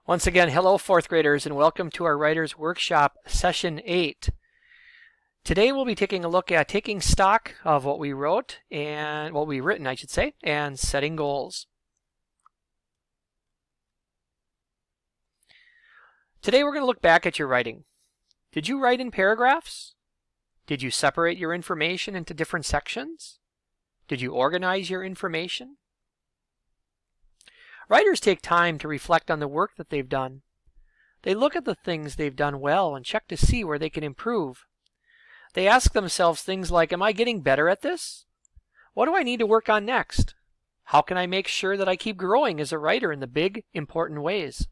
Once again, hello fourth graders and welcome to our Writers Workshop Session 8. Today we'll be taking a look at taking stock of what we wrote and what we've written, I should say, and setting goals. Today we're going to look back at your writing. Did you write in paragraphs? Did you separate your information into different sections? Did you organize your information? Writers take time to reflect on the work that they've done. They look at the things they've done well and check to see where they can improve. They ask themselves things like, am I getting better at this? What do I need to work on next? How can I make sure that I keep growing as a writer in the big, important ways?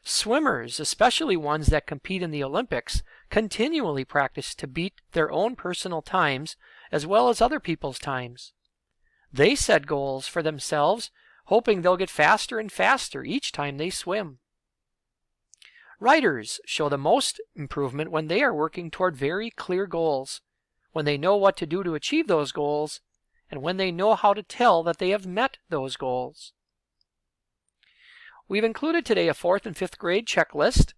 Swimmers, especially ones that compete in the Olympics, continually practice to beat their own personal times as well as other people's times. They set goals for themselves, hoping they'll get faster and faster each time they swim. Writers show the most improvement when they are working toward very clear goals, when they know what to do to achieve those goals, and when they know how to tell that they have met those goals. We've included today a 4th and 5th grade checklist.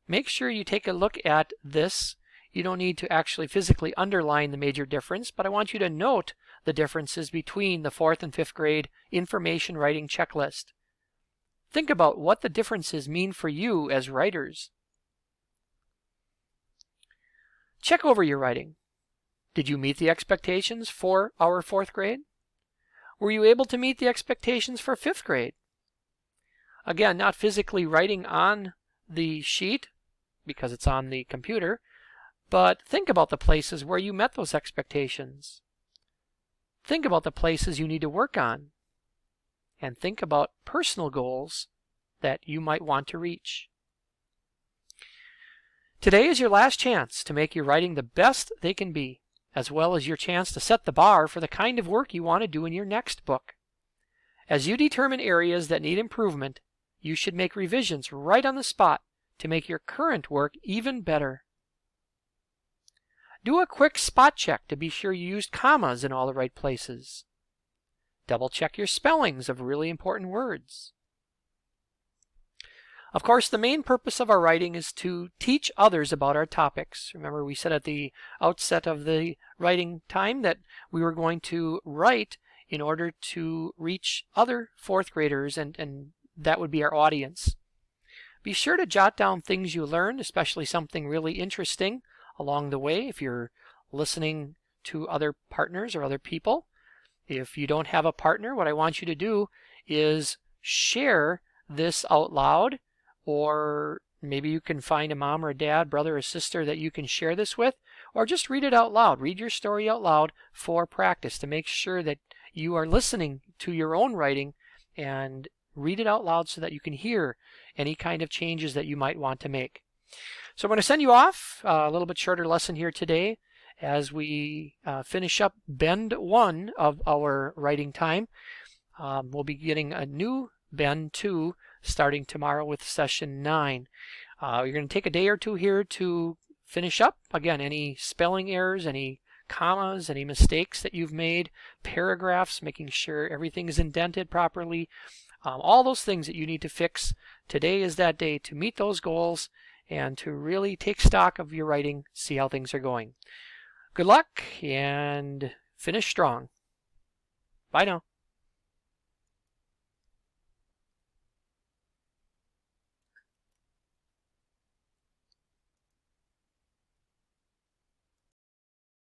Make sure you take a look at this. You don't need to actually physically underline the major difference, but I want you to note the differences between the 4th and 5th grade information writing checklist. Think about what the differences mean for you as writers. Check over your writing. Did you meet the expectations for our 4th grade? Were you able to meet the expectations for 5th grade? Again, not physically writing on the sheet because it's on the computer, but think about the places where you met those expectations. Think about the places you need to work on. And think about personal goals that you might want to reach. Today is your last chance to make your writing the best they can be, as well as your chance to set the bar for the kind of work you want to do in your next book. As you determine areas that need improvement, you should make revisions right on the spot to make your current work even better. Do a quick spot check to be sure you used commas in all the right places. Double check your spellings of really important words. Of course, the main purpose of our writing is to teach others about our topics. Remember, we said at the outset of the writing time that we were going to write in order to reach other 4th graders, and that would be our audience. Be sure to jot down things you learned, especially something really interesting along the way if you're listening to other partners or other people. If you don't have a partner, what I want you to do is share this out loud, or maybe you can find a mom or a dad, brother or sister that you can share this with, or just read it out loud. Read your story out loud for practice to make sure that you are listening to your own writing, and read it out loud so that you can hear any kind of changes that you might want to make. So I'm going to send you off a little bit shorter lesson here today as we finish up Bend 1 of our writing time. We'll be getting a new Bend 2 starting tomorrow with Session 9. You're going to take a day or two here to finish up. Again, any spelling errors, any commas, any mistakes that you've made, paragraphs, making sure everything is indented properly, all those things that you need to fix. Today is that day to meet those goals and to really take stock of your writing, see how things are going. Good luck and finish strong. Bye now.